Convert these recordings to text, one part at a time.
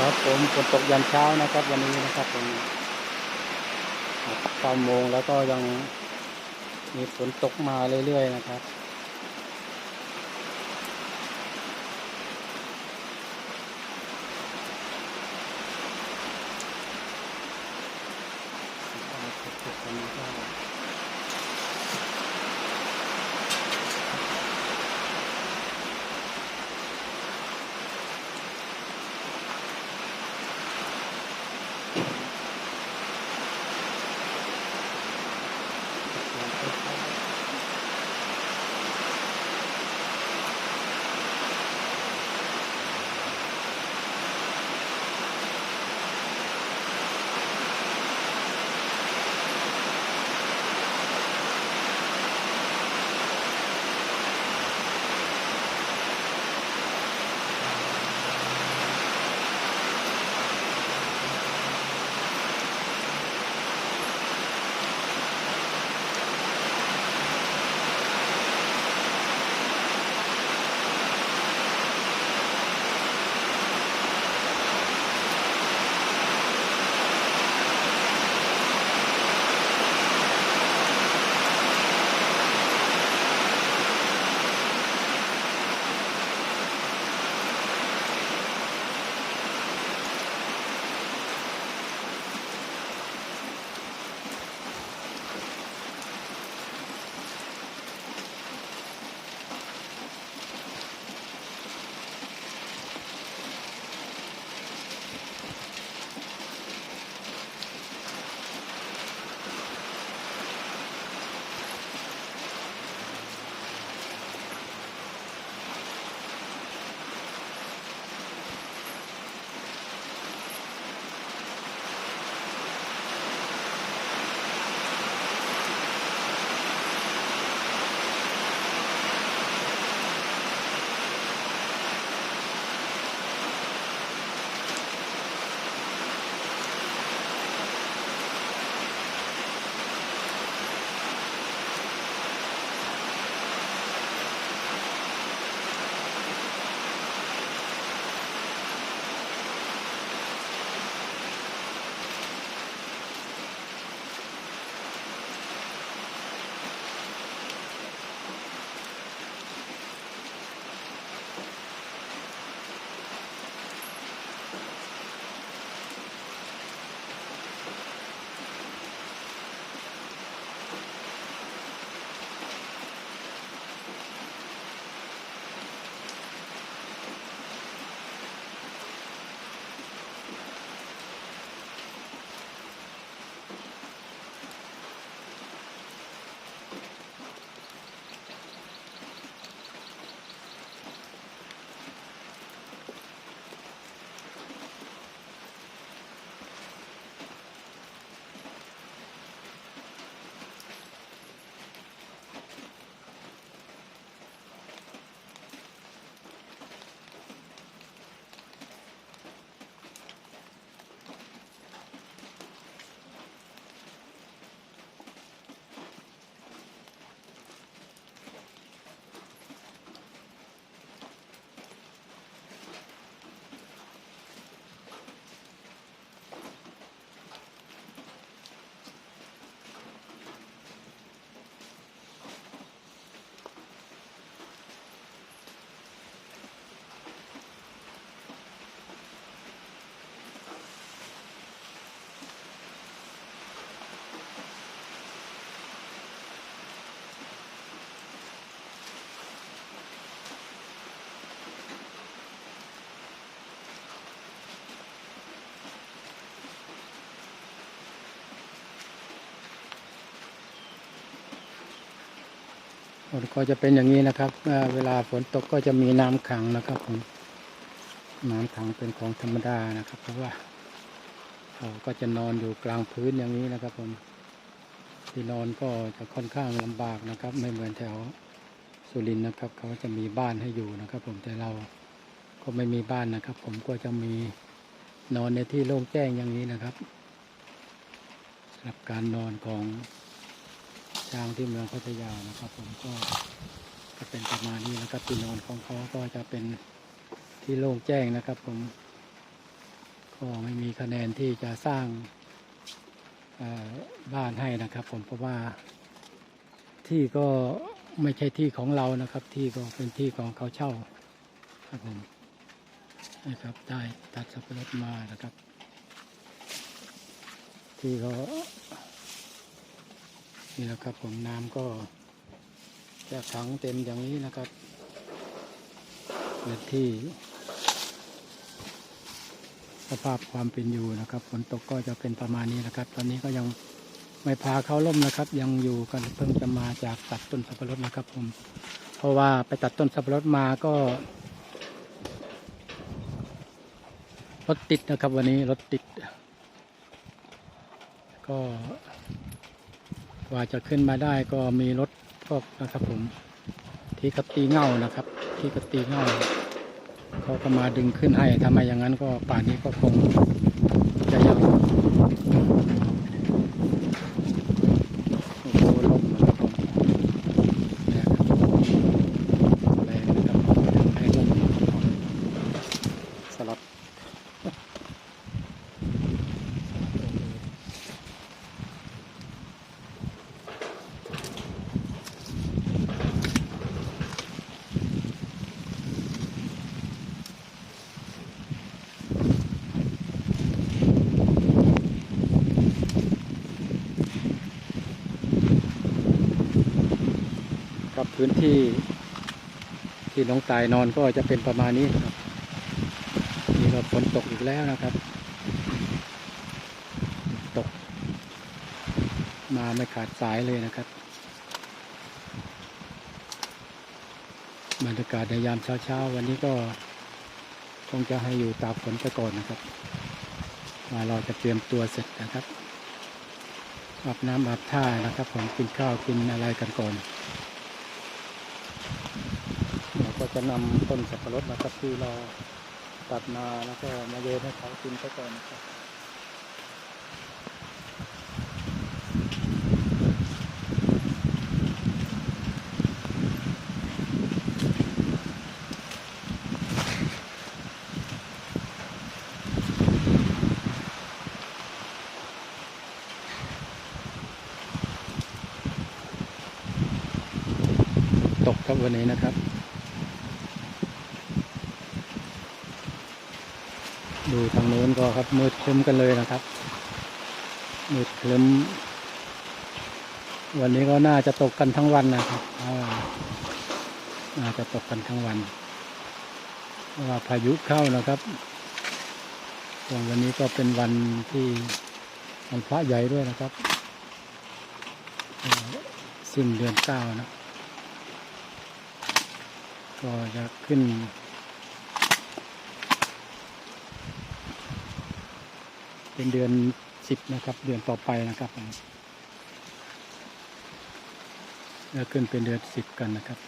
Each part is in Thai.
ครับผมฝนตกยามเช้านะครับวันนี้นะครับผม9 โมงแล้วก็ยังมีฝนตกมาเรื่อยๆนะครับตกตอนนี้ก็ก็จะเป็นอย่างนี้นะครับเวลาฝนตกก็จะมีน้ำขังนะครับผมน้ำขังเป็นของธรรมดานะครับเพราะว่าเราก็จะนอนอยู่กลางพื้นอย่างนี้นะครับผมที่นอนก็จะค่อนข้างลำบากนะครับไม่เหมือนแถวสุรินทร์นะครับเขาจะมีบ้านให้อยู่นะครับผมแต่เราก็ไม่มีบ้านนะครับผมก็จะมีนอนในที่โล่งแจ้งอย่างนี้นะครับสำหรับการนอนของช้างที่เมืองพัทยานะครับผมก็เป็นประมาณนี้นะครับที่นอนของเขาก็จะเป็นที่โล่งแจ้งนะครับผม ก็ไม่มีคะแนนที่จะสร้างบ้านให้นะครับผมเพราะว่าที่ก็ไม่ใช่ที่ของเรานะครับที่ก็เป็นที่ของเขาเช่าครับผมนะครับได้ตัดสับปะรดมานะครับที่เขานี่นะครับผมน้ำก็จะขังเต็มอย่างนี้นะครับเป็นที่สภาพความเป็นอยู่นะครับฝนตกก็จะเป็นประมาณนี้นะครับตอนนี้ก็ยังไม่พาเข้าร่มนะครับยังอยู่กันเพิ่งจะมาจากตัดต้นสับปะรดนะครับผมเพราะว่าไปตัดต้นสับปะรดมาก็รถติดนะครับวันนี้รถติดก็กว่าจะขึ้นมาได้ก็มีรถพวกนะครับผมที่กระตีเง่านะครับที่กระตีเง่าเขาก็มาดึงขึ้นให้ทำไมอย่างนั้นก็ป่านนี้ก็คงจะยังโอ้โหลมนะครับผมเนี่ยครับแรงนะครับให้ลมสลับกับพื้นที่ที่น้องตายนอนก็จะเป็นประมาณนี้ครับนี่ก็ฝนตกอีกแล้วนะครับตกมาไม่ขาดสายเลยนะครับบรรยากาศในยามเช้าวันนี้ก็คงจะให้อยู่ตากฝนไปก่อนนะครับว่าเราจะเตรียมตัวเสร็จนะครับอาบน้ำอาบท่านะครับผมกินข้าวกินอะไรกันก่อนเราก็จะนำต้นสับปะรดนะครับที่เราตัดมาแล้วก็มาโยนให้เขากินไปก่อนนะครับตกครับวันนี้นะครับดูทางโน้นก็ครับมืดครึ้มกันเลยนะครับมืดครึ้มวันนี้ก็น่าจะตกกันทั้งวันนะครับน่าจะตกกันทั้งวันเพราะว่าพายุเข้านะครับวันนี้ก็เป็นวันที่วันพระใหญ่ด้วยนะครับสิ้นเดือน9นะก็จะขึ้นเป็นเดือน10นะครับเดือนต่อไปนะครับจะขึ้นเป็นเดือน10กันนะครับ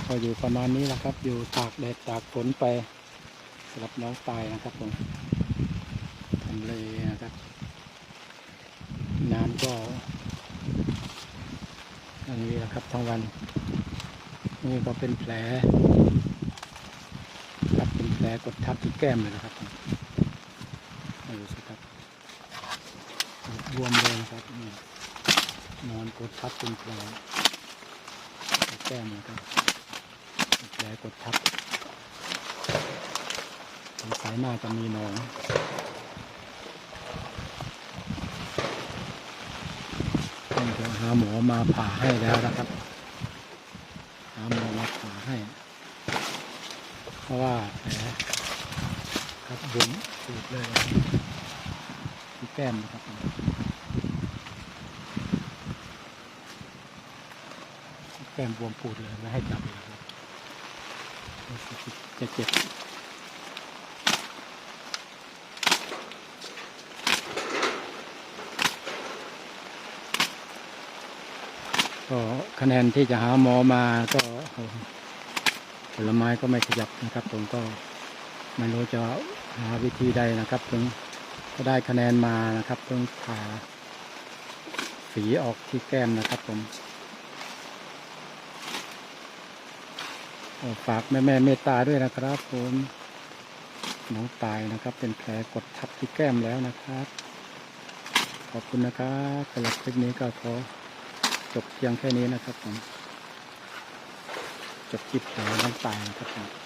ก็อยู่ประมาณนี้แหละครับอยู่ตากแดดตากฝนไปสำหรับน้องตายนะครับผมทำเลนะครับน้ำก็อย่างนี้แหละครับทั้งวันนี่ก็เป็นแผลครับเป็นแผลกดทับที่แก้มเลยนะครับดูสิครับบวมเลยนะครับนอนกดทับเป็นแผลที่แก้มนะครับแผลกดทับสายหน้าจะมีหนองต้องไปหาหมอมาผ่าให้แล้วนะครับหาหมอมาผ่าให้เพราะว่าแผลครับบวมปูดเลยที่แก้มนะครับแก้มบวมปูดเลยไม่ให้จับเลยครับจะเจ็บก็คะแนนที่จะหาหมอมาก็ผลไม้ก็ไม่ขยับนะครับผมก็ไม่รู้จะหาวิธีใดนะครับถึงก็ได้คะแนนมานะครับต้องผ่าฝีออกที่แก้มนะครับผม ฝากแม่เมตตาด้วยนะครับผมน้องตายนะครับ เป็นแผลกดทับที่แก้มแล้วนะครับ ขอบคุณนะครับสำหรับคลิปนี้ก็ขอจบเพียงแค่นี้นะครับผมจบคลิปของน้องตายนะครับผม